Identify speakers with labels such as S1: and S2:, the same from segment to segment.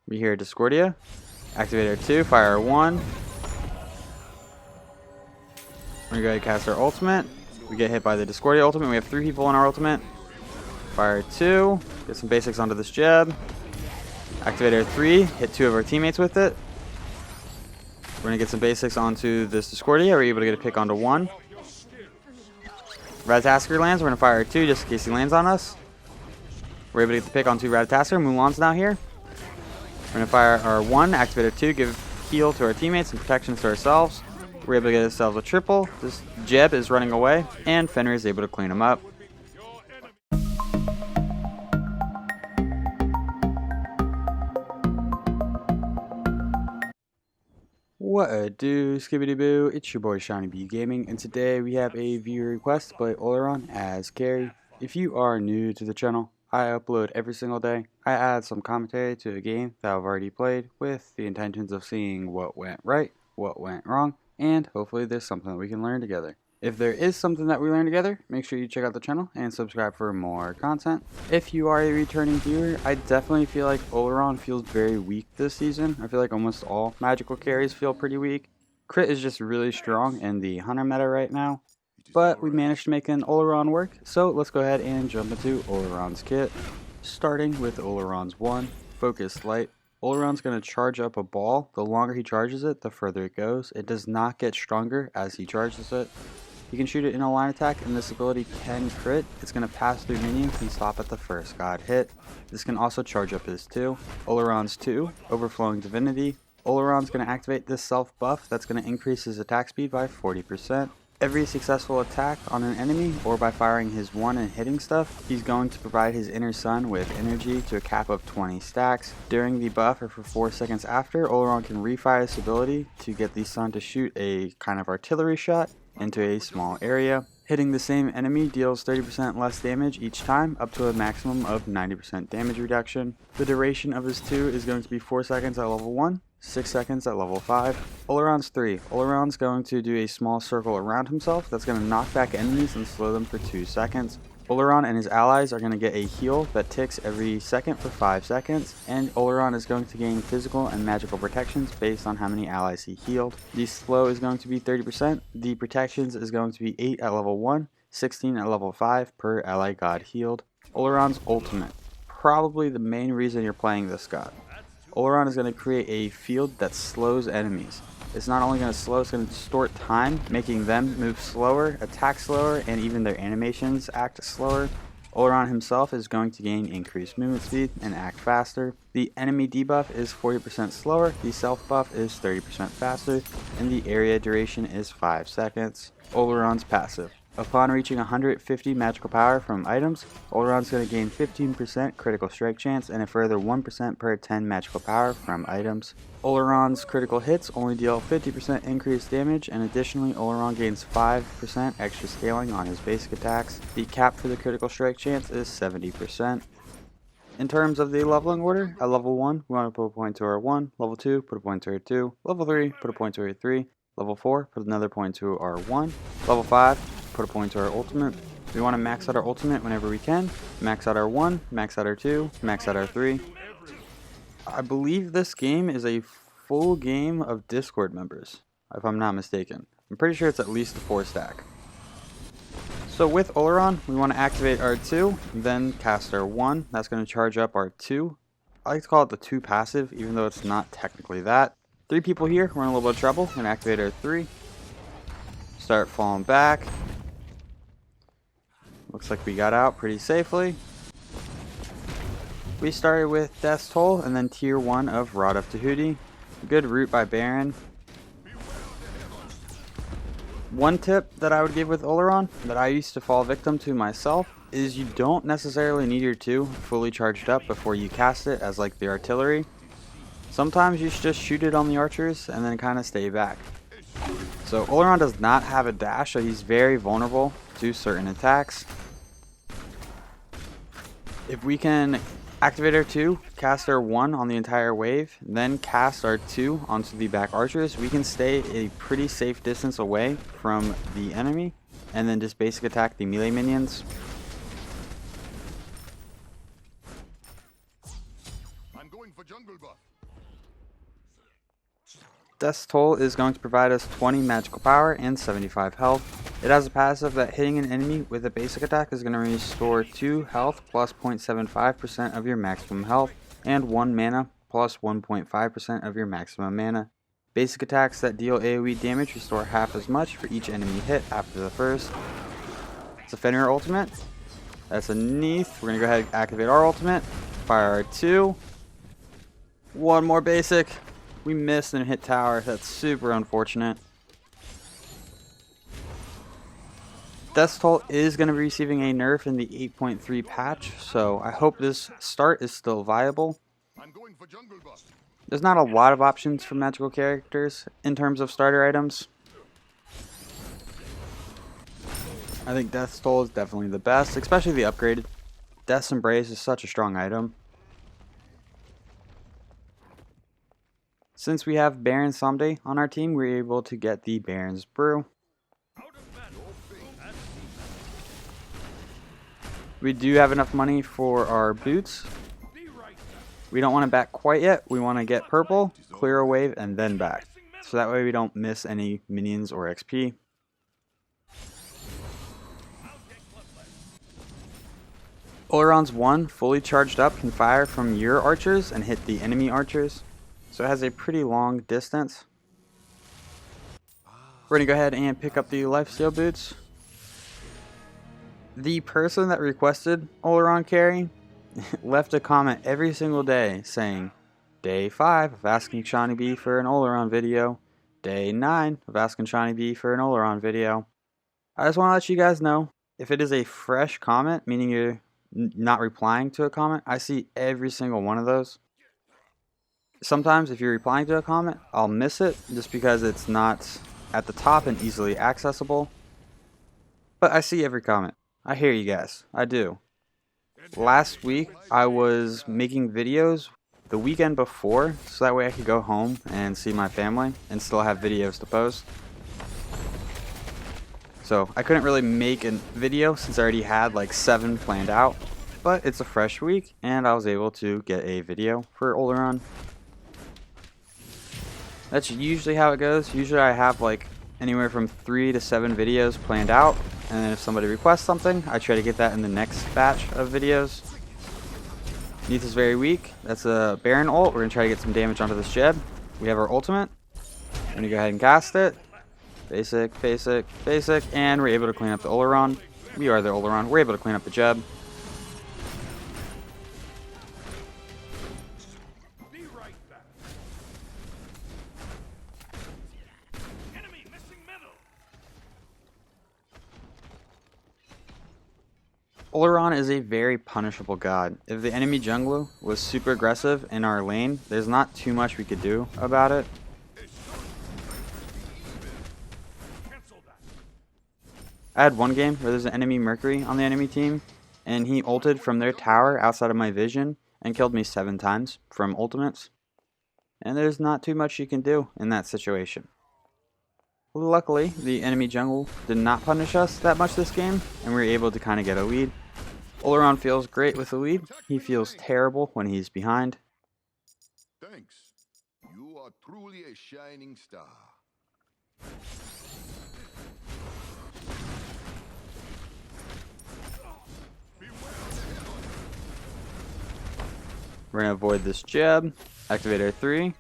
S1: We hear Discordia. Activate our 2, fire our 1. We're going to cast our ultimate. We get hit by the Discordia ultimate. We have 3 people on our ultimate. Fire 2. Get some basics onto this jab. Activate our 3. Hit 2 of our teammates with it. We're going to get some basics onto this Discordia. We're able to get a pick onto 1. Ratatasker lands. We're going to fire our 2 just in case he lands on us. We're able to get the pick onto Ratatasker. Mulan's now here. We're going to fire our 1. Activate our 2. Give heal to our teammates and protections to ourselves. We're able to get ourselves a triple. This Jeb is running away, and Fenrir is able to clean him up. What a do, skibbity boo, it's your boy Shiny B Gaming, and today we have a viewer request by Olorun as carry. If you are new to the channel, I upload every single day. I add some commentary to a game that I've already played with the intentions of seeing what went right, what went wrong, and hopefully there's something that we can learn together. If there is something that we learn together, make sure you check out the channel and subscribe for more content. If you are a returning viewer, I definitely feel like Olorun feels very weak this season. I feel like almost all magical carries feel pretty weak. Crit is just really strong in the Hunter meta right now, but we managed to make an Olorun work, so let's go ahead and jump into Olorun's kit. Starting with Olorun's 1, Focus Light. Olorun's going to charge up a ball. The longer he charges it, the further it goes. It does not get stronger as he charges it. He can shoot it in a line attack, and this ability can crit. It's going to pass through minions and stop at the first god hit. This can also charge up his 2. Olorun's 2, Overflowing Divinity. Olorun's going to activate this self buff that's going to increase his attack speed by 40%. Every successful attack on an enemy, or by firing his 1 and hitting stuff, he's going to provide his inner sun with energy to a cap of 20 stacks. During the buff, or for 4 seconds after, Olorun can refire this ability to get the sun to shoot a kind of artillery shot into a small area. Hitting the same enemy deals 30% less damage each time, up to a maximum of 90% damage reduction. The duration of his 2 is going to be 4 seconds at level 1, 6 seconds at level 5. Olorun's 3. Olorun's going to do a small circle around himself that's going to knock back enemies and slow them for 2 seconds. Olorun and his allies are going to get a heal that ticks every second for 5 seconds, and Olorun is going to gain physical and magical protections based on how many allies he healed. The slow is going to be 30%, the protections is going to be 8 at level 1, 16 at level 5 per ally god healed. Olorun's ultimate. Probably the main reason you're playing this god. Olorun is going to create a field that slows enemies. It's not only going to slow, it's going to distort time, making them move slower, attack slower, and even their animations act slower. Olorun himself is going to gain increased movement speed and act faster. The enemy debuff is 40% slower, the self buff is 30% faster, and the area duration is 5 seconds. Olorun's passive. Upon reaching 150 magical power from items, Olorun's going to gain 15% critical strike chance and a further 1% per 10 magical power from items. Olorun's critical hits only deal 50% increased damage, and additionally Olorun gains 5% extra scaling on his basic attacks. The cap for the critical strike chance is 70%. In terms of the leveling order, at level 1, we want to put a point to our 1, level 2, put a point to our 2, level 3, put a point to our 3, level 4, put another point to our 1, level 5, put a point to our ultimate. We want to max out our ultimate whenever we can. Max out our 1, max out our 2, max out our 3. I believe this game is a full game of Discord members, if I'm not mistaken. I'm pretty sure it's at least a 4 stack. So with Olorun, we want to activate our 2, then cast our 1. That's going to charge up our 2. I like to call it the 2 passive, even though it's not technically that. 3 people here, we're in a little bit of trouble. We're going to activate our 3. Start falling back. Looks like we got out pretty safely. We started with Death's Toll and then tier 1 of Rod of Tahuti. Good route by Baron. One tip that I would give with Olorun that I used to fall victim to myself is you don't necessarily need your 2 fully charged up before you cast it as like the artillery. Sometimes you should just shoot it on the archers and then kind of stay back. So Olorun does not have a dash, so he's very vulnerable to certain attacks. If we can activate our 2, cast our 1 on the entire wave, then cast our 2 onto the back archers, we can stay a pretty safe distance away from the enemy, and then just basic attack the melee minions. Death's Toll is going to provide us 20 magical power and 75 health. It has a passive that hitting an enemy with a basic attack is going to restore 2 health plus 0.75% of your maximum health, and 1 mana plus 1.5% of your maximum mana. Basic attacks that deal AoE damage restore half as much for each enemy hit after the first. It's a Fenrir ultimate. That's a Neath. We're going to go ahead and activate our ultimate. Fire our 2. One more basic. We missed and hit tower. That's super unfortunate. Death's Toll is going to be receiving a nerf in the 8.3 patch, so I hope this start is still viable. There's not a lot of options for magical characters in terms of starter items. I think Death's Toll is definitely the best, especially the upgraded. Death's Embrace is such a strong item. Since we have Baron Someday on our team, we're able to get the Baron's Brew. We do have enough money for our boots. We don't want to back quite yet. We want to get purple, clear a wave, and then back. So that way we don't miss any minions or XP. Olorun's 1 fully charged up can fire from your archers and hit the enemy archers. So it has a pretty long distance. We're going to go ahead and pick up the lifesteal boots. The person that requested Olorun carry left a comment every single day saying, Day 5 of asking Shawnee B for an Olorun video. Day 9 of asking Shawnee B for an Olorun video. I just want to let you guys know, if it is a fresh comment, meaning you're not replying to a comment, I see every single one of those. Sometimes if you're replying to a comment, I'll miss it just because it's not at the top and easily accessible. But I see every comment. I hear you guys. I do. Last week, I was making videos the weekend before, so that way I could go home and see my family and still have videos to post. So I couldn't really make a video since I already had like 7 planned out. But it's a fresh week, and I was able to get a video for Olorun. That's usually how it goes. Usually I have like anywhere from 3 to 7 videos planned out, and then if somebody requests something, I try to get that in the next batch of videos. Neath is very weak. That's a Baron ult. We're going to try to get some damage onto this Jeb. We have our ultimate. I'm going to go ahead and cast it. Basic, basic, basic, and we're able to clean up the Olorun. We are the Olorun. We're able to clean up the Jeb. Olorun is a very punishable god. If the enemy jungler was super aggressive in our lane, there's not too much we could do about it. I had one game where there's an enemy Mercury on the enemy team, and he ulted from their tower outside of my vision and killed me 7 times from ultimates. And there's not too much you can do in that situation. Luckily, the enemy jungle did not punish us that much this game, and we were able to kind of get a lead. Olorun feels great with the lead. He feels terrible when he's behind.
S2: Thanks. You are truly a shining star.
S1: We're going to avoid this jab. Activate our 3.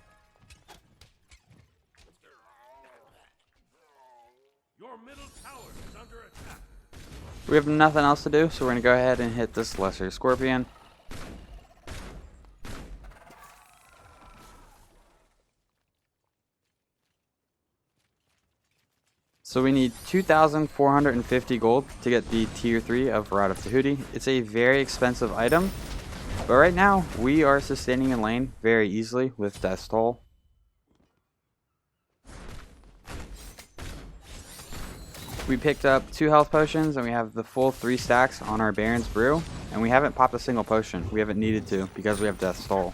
S1: We have nothing else to do, so we're going to go ahead and hit this Lesser Scorpion. So we need 2,450 gold to get the tier 3 of Rod of Tahuti. It's a very expensive item, but right now we are sustaining in lane very easily with Death's Toll. We picked up 2 health potions and we have the full 3 stacks on our Baron's Brew, and we haven't popped a single potion. We haven't needed to because we have Death's Toll.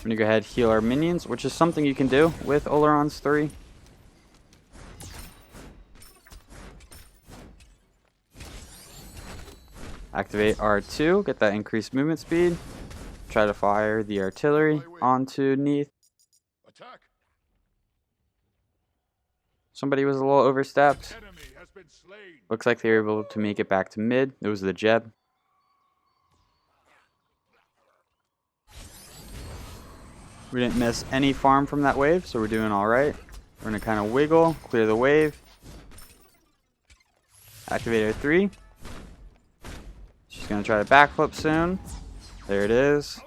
S1: We're gonna go ahead and heal our minions, which is something you can do with Olorun's 3. Activate R2, get that increased movement speed. Try to fire the artillery onto Neath.
S2: Attack!
S1: Somebody was a little overstepped. Looks like they were able to make it back to mid. It was the Jeb. We didn't miss any farm from that wave, so we're doing alright. We're going to kind of wiggle, clear the wave. Activate our 3. She's going to try to backflip soon. There it is.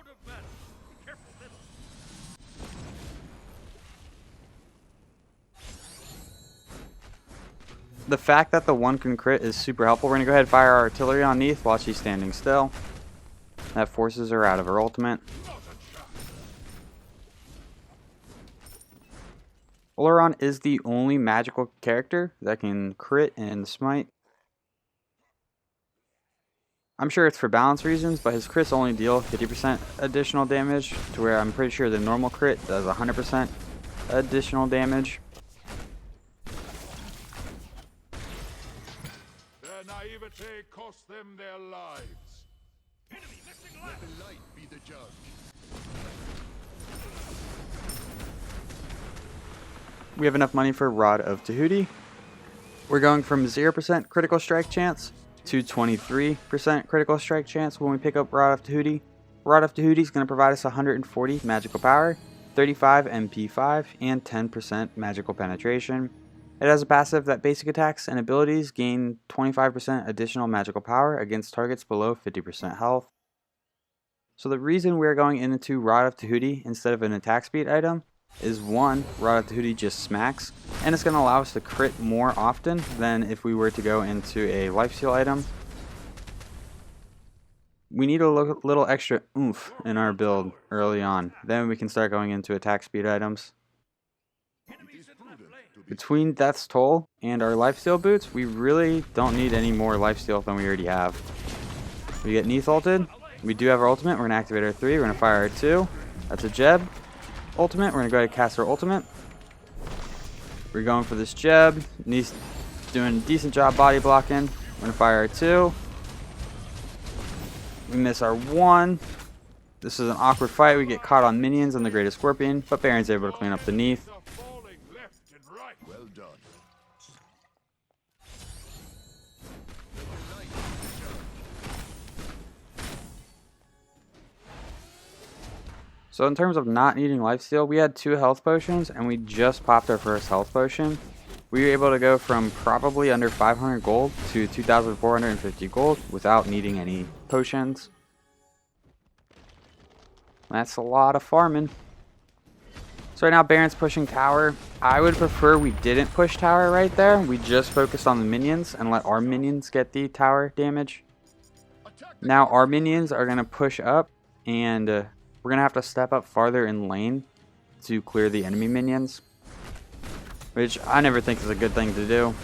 S1: The fact that the 1 can crit is super helpful. We're going to go ahead and fire our artillery on Neath while she's standing still. That forces her out of her ultimate. Olorun is the only magical character that can crit and smite. I'm sure it's for balance reasons, but his crits only deal 50% additional damage, to where I'm pretty sure the normal crit does 100% additional damage.
S2: Their naivete cost them their lives. Enemy missing life. Let the light be the judge.
S1: We have enough money for Rod of Tahuti. We're going from 0% critical strike chance to 23% critical strike chance when we pick up Rod of Tahuti. Rod of Tahuti is going to provide us 140 magical power, 35 MP5, and 10% magical penetration. It has a passive that basic attacks and abilities gain 25% additional magical power against targets below 50% health. So the reason we're going into Rod of Tahuti instead of an attack speed item is 1, Rod of Tahuti just smacks, and it's going to allow us to crit more often than if we were to go into a lifesteal item. We need a little extra oomph in our build early on, then we can start going into attack speed items. Between Death's Toll and our lifesteal boots, we really don't need any more lifesteal than we already have. We get Neath ulted, we do have our ultimate, we're going to activate our 3, we're going to fire our 2, that's a Jeb. Ultimate, we're going to go ahead and cast our ultimate. We're going for this Jeb. Neath's doing a decent job body blocking. We're going to fire our 2. We miss our 1. This is an awkward fight. We get caught on minions and the Greatest Scorpion, but Baron's able to clean up the Neath.
S2: Well done.
S1: So in terms of not needing lifesteal, we had 2 health potions and we just popped our first health potion. We were able to go from probably under 500 gold to 2,450 gold without needing any potions. That's a lot of farming. So right now Baron's pushing tower. I would prefer we didn't push tower right there. We just focused on the minions and let our minions get the tower damage. Now our minions are going to push up and we're going to have to step up farther in lane to clear the enemy minions, which I never think is a good thing to do.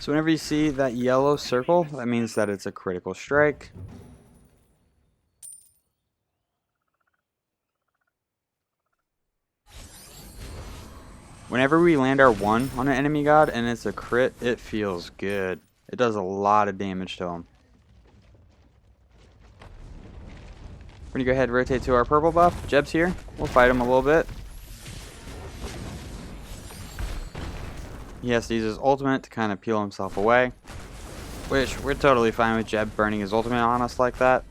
S1: So whenever you see that yellow circle, that means that it's a critical strike. Whenever we land our 1 on an enemy god and it's a crit, it feels good. It does a lot of damage to him. We're going to go ahead and rotate to our purple buff. Jeb's here. We'll fight him a little bit. He has to use his ultimate to kind of peel himself away, which we're totally fine with Jeb burning his ultimate on us like that.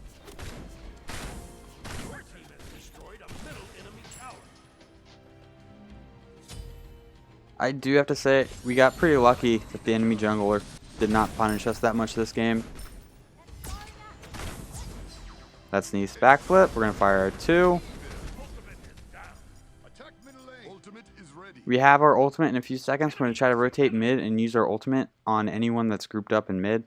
S1: I do have to say, we got pretty lucky that the enemy jungler did not punish us that much this game. That's Neath's backflip. We're going to fire our 2. We have our ultimate in a few seconds. We're going to try to rotate mid and use our ultimate on anyone that's grouped up in mid.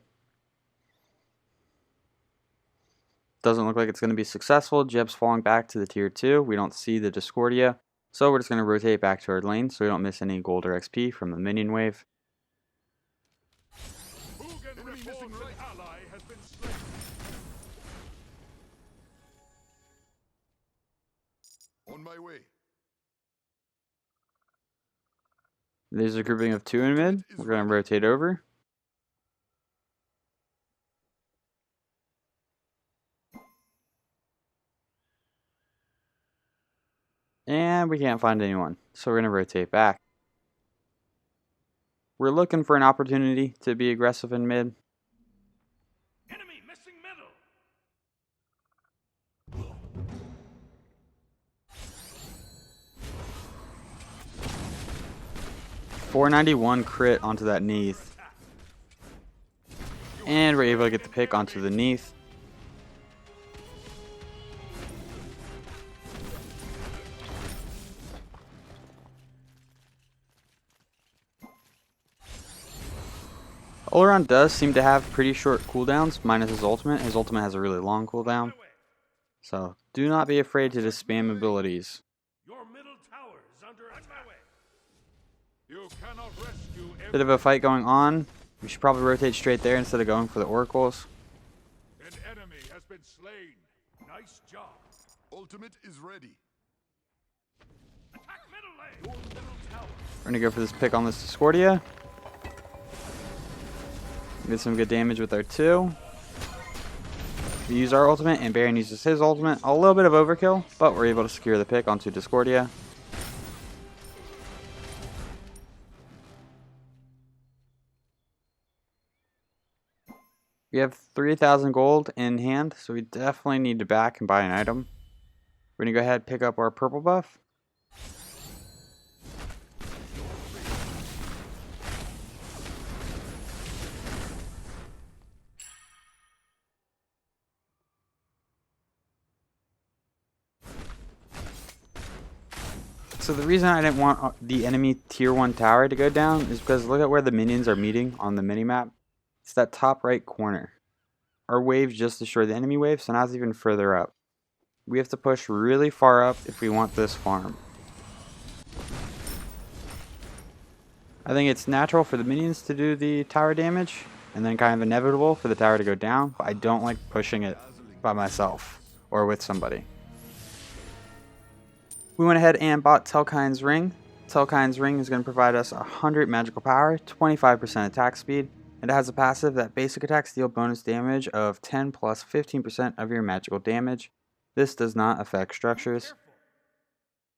S1: Doesn't look like it's going to be successful. Jeb's falling back to the tier 2. We don't see the Discordia. So we're just going to rotate back to our lane so we don't miss any gold or XP from the minion wave.
S2: On my way.
S1: There's a grouping of 2 in mid. We're going to rotate over. And we can't find anyone, so we're going to rotate back. We're looking for an opportunity to be aggressive in mid.
S2: Enemy missing middle.
S1: 491 crit onto that Neath. And we're able to get the pick onto the Neath. Olorun does seem to have pretty short cooldowns, minus his ultimate. His ultimate has a really long cooldown. So do not be afraid to just spam abilities.
S2: Your middle tower is under attack. You cannot rescue
S1: Bit of a fight going on. We should probably rotate straight there instead of going for the oracles.
S2: An enemy has been slain. Nice job. Ultimate is ready. Attack middle lane. Your middle tower.
S1: We're gonna go for this pick on this Discordia. Get some good damage with our 2. We use our ultimate and Baron uses his ultimate. A little bit of overkill, but we're able to secure the pick onto Discordia. We have 3,000 gold in hand, so we definitely need to back and buy an item. We're going to go ahead and pick up our purple buff. So the reason I didn't want the enemy tier 1 tower to go down is because look at where the minions are meeting on the minimap. It's that top right corner. Our waves just destroyed the enemy wave, so now it's even further up. We have to push really far up if we want this farm. I think it's natural for the minions to do the tower damage, and then kind of inevitable for the tower to go down, but I don't like pushing it by myself or with somebody. We went ahead and bought Telkhines ring. Telkhines ring is going to provide us 100 magical power, 25% attack speed, and it has a passive that basic attacks deal bonus damage of 10 plus 15% of your magical damage. This does not affect structures.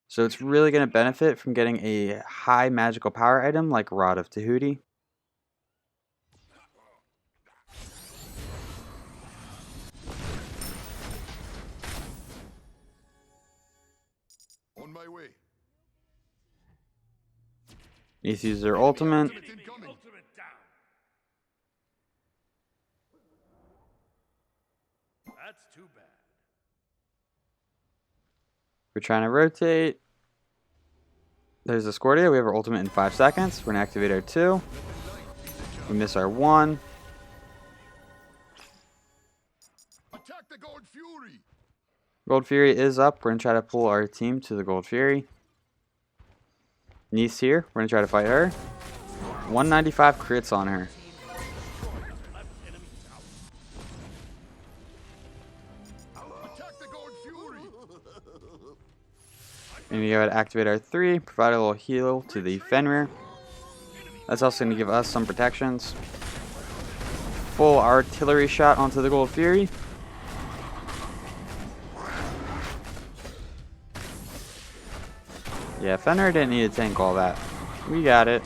S1: So it's really going to benefit from getting a high magical power item like Rod of Tahuti.
S2: On my way.
S1: Needs to use their ultimate.
S2: Ultimate down. That's too bad.
S1: We're trying to rotate. There's Discordia. We have our ultimate in 5 seconds. We're going to activate our 2. We miss our 1.
S2: Attack the Gold Fury.
S1: Gold Fury is up. We're going to try to pull our team to the Gold Fury. Neath's here. We're going to try to fight her. 195 crits on her.
S2: Attack the Gold Fury.
S1: And we go ahead and activate our 3. Provide a little heal to the Fenrir. That's also going to give us some protections. Full artillery shot onto the Gold Fury. Yeah, Fenrir didn't need to tank all that. We got it.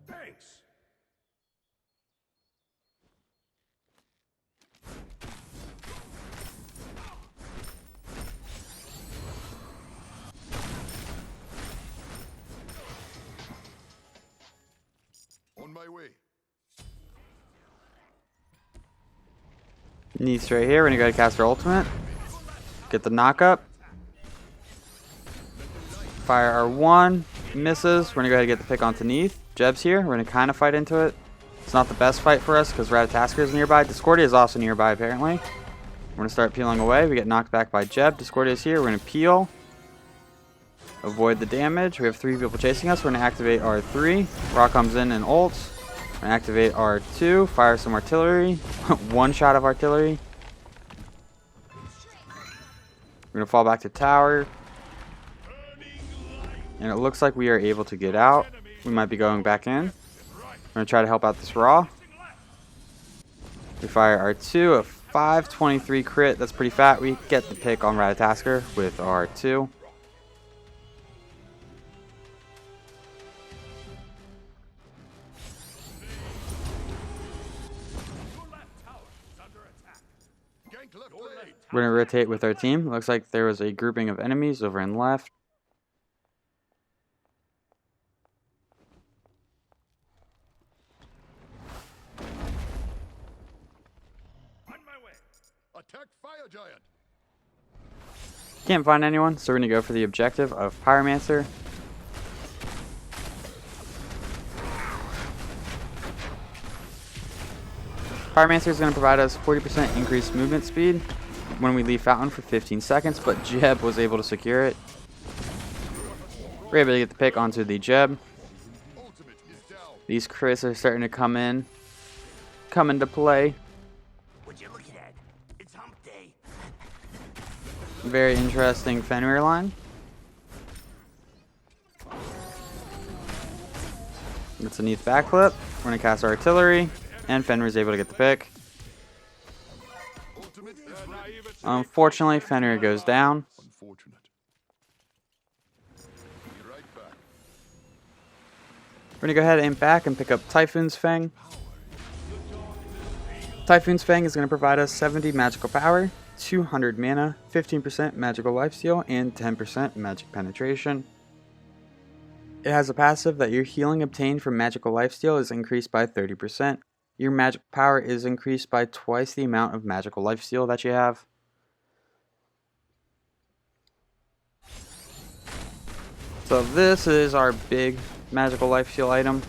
S2: Thanks. On my way.
S1: Neath's right here. We're going to go ahead and cast our ultimate. Get the knock up. Fire our 1. Misses. We're going to go ahead and get the pick onto Neath. Jeb's here. We're going to kind of fight into it. It's not the best fight for us because Ratatasker is nearby. Discordia is also nearby apparently. We're going to start peeling away. We get knocked back by Jeb. Discordia is here. We're going to peel. Avoid the damage. We have 3 people chasing us. We're going to activate our 3. Rock comes in and ults. We're going to activate our 2. Fire some artillery. 1 shot of artillery. We're going to fall back to tower. And it looks like we are able to get out. We might be going back in. We're going to try to help out this Raw. We fire our 2, a 523 crit. That's pretty fat. We get the pick on Ratatasker with our 2. We're going to rotate with our team. Looks like there was a grouping of enemies over in left.
S2: Attack Fire Giant.
S1: Can't find anyone, so we're going to go for the objective of Pyromancer. Pyromancer is going to provide us 40% increased movement speed when we leave Fountain for 15 seconds, but Jeb was able to secure it. We're able to get the pick onto the Jeb. These crits are starting to come into play. Very interesting Fenrir line. That's a neat backflip. We're going to cast our artillery, and Fenrir's able to get the pick. Unfortunately, Fenrir goes down. We're going to go ahead and back and pick up Typhon's Fang. Typhon's Fang is going to provide us 70 magical power, 200 mana, 15% magical lifesteal, and 10% magic penetration. It has a passive that your healing obtained from magical lifesteal is increased by 30%. Your magic power is increased by twice the amount of magical lifesteal that you have. So this is our big magical lifesteal item.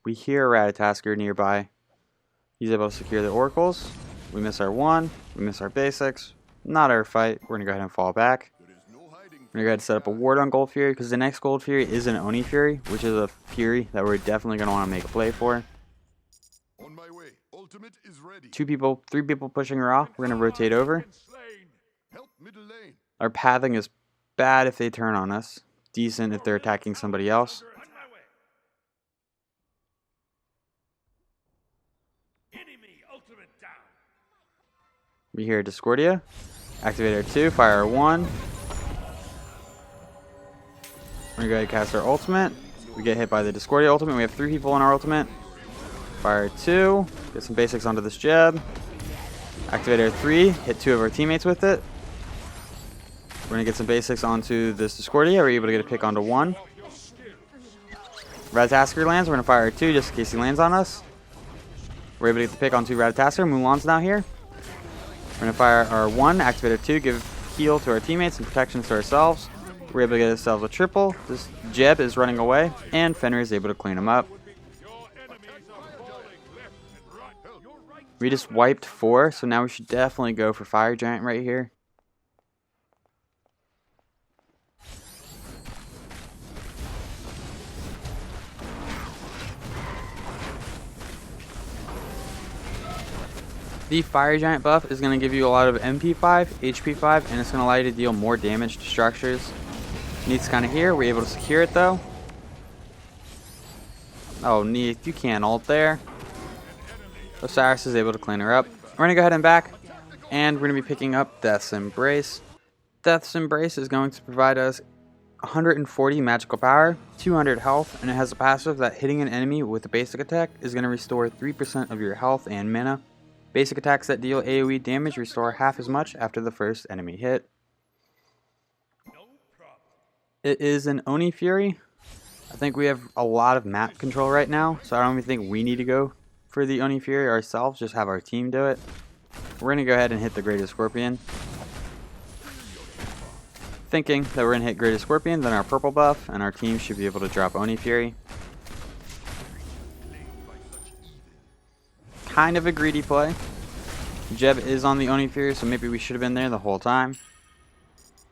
S1: We hear Ratatasker nearby. He's able to secure the oracles. We miss our 1. We miss our basics. Not our fight. We're going to go ahead and fall back. We're going to go ahead and set up a ward on Gold Fury because the next Gold Fury is an Oni Fury, which is a Fury that we're definitely going to want to make a play for.
S2: On my way. Ultimate is ready.
S1: 3 people pushing Raw. We're going to rotate over.
S2: Help middle lane.
S1: Our pathing is bad if they turn on us. Decent if they're attacking somebody else. We hear Discordia. Activate our 2, fire our 1. We're going to go ahead and cast our ultimate. We get hit by the Discordia ultimate. We have 3 people in our ultimate. Fire 2. Get some basics onto this Jeb. Activate our 3. Hit 2 of our teammates with it. We're going to get some basics onto this Discordia. We're able to get a pick onto 1. Ratatasker lands. We're going to fire our 2 just in case he lands on us. We're able to get the pick onto Ratatasker. Mulan's now here. We're going to fire our 1, activate our 2, give heal to our teammates and protections to ourselves. We're able to get ourselves a triple. This Jeb is running away, and Fenrir is able to clean him up. We just wiped 4, so now we should definitely go for Fire Giant right here. The Fire Giant buff is going to give you a lot of MP5, HP5, and it's going to allow you to deal more damage to structures. Neith's kind of here. We're able to secure it though. Oh, Neith, you can't ult there. Osiris is able to clean her up. We're going to go ahead and back, and we're going to be picking up Death's Embrace. Death's Embrace is going to provide us 140 magical power, 200 health, and it has a passive that hitting an enemy with a basic attack is going to restore 3% of your health and mana. Basic attacks that deal AoE damage restore half as much after the first enemy hit. It is an Oni Fury. I think we have a lot of map control right now, so I don't even think we need to go for the Oni Fury ourselves, just have our team do it. We're going to go ahead and hit the Greatest Scorpion. Thinking that we're going to hit Greatest Scorpion, then our purple buff, and our team should be able to drop Oni Fury. Kind of a greedy play. Jeb is on the Oni Fury, so maybe we should have been there the whole time.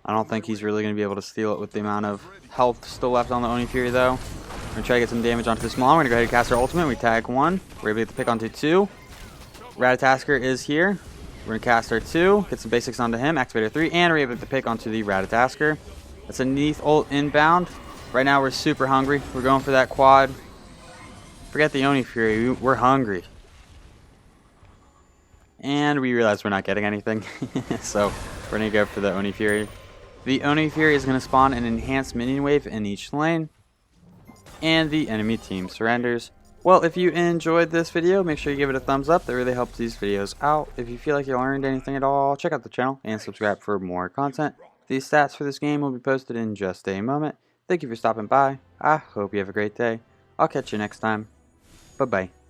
S1: I don't think he's really going to be able to steal it with the amount of health still left on the Oni Fury though. We're gonna try to get some damage onto this Maul. We're gonna go ahead and cast our ultimate. We tag 1. We're able to pick onto 2. Ratatasker is here. We're gonna cast our 2, get some basics onto him, activate our 3, and we're able to pick onto the Ratatasker. That's a Neath ult inbound. Right now we're super hungry. We're going for that quad. Forget the Oni Fury, we're hungry. And we realize we're not getting anything. So we're gonna go for the Oni Fury. The Oni Fury is gonna spawn an enhanced minion wave in each lane. And the enemy team surrenders. Well, if you enjoyed this video, make sure you give it a thumbs up. That really helps these videos out. If you feel like you learned anything at all, check out the channel and subscribe for more content. These stats for this game will be posted in just a moment. Thank you for stopping by. I hope you have a great day. I'll catch you next time. Bye-bye.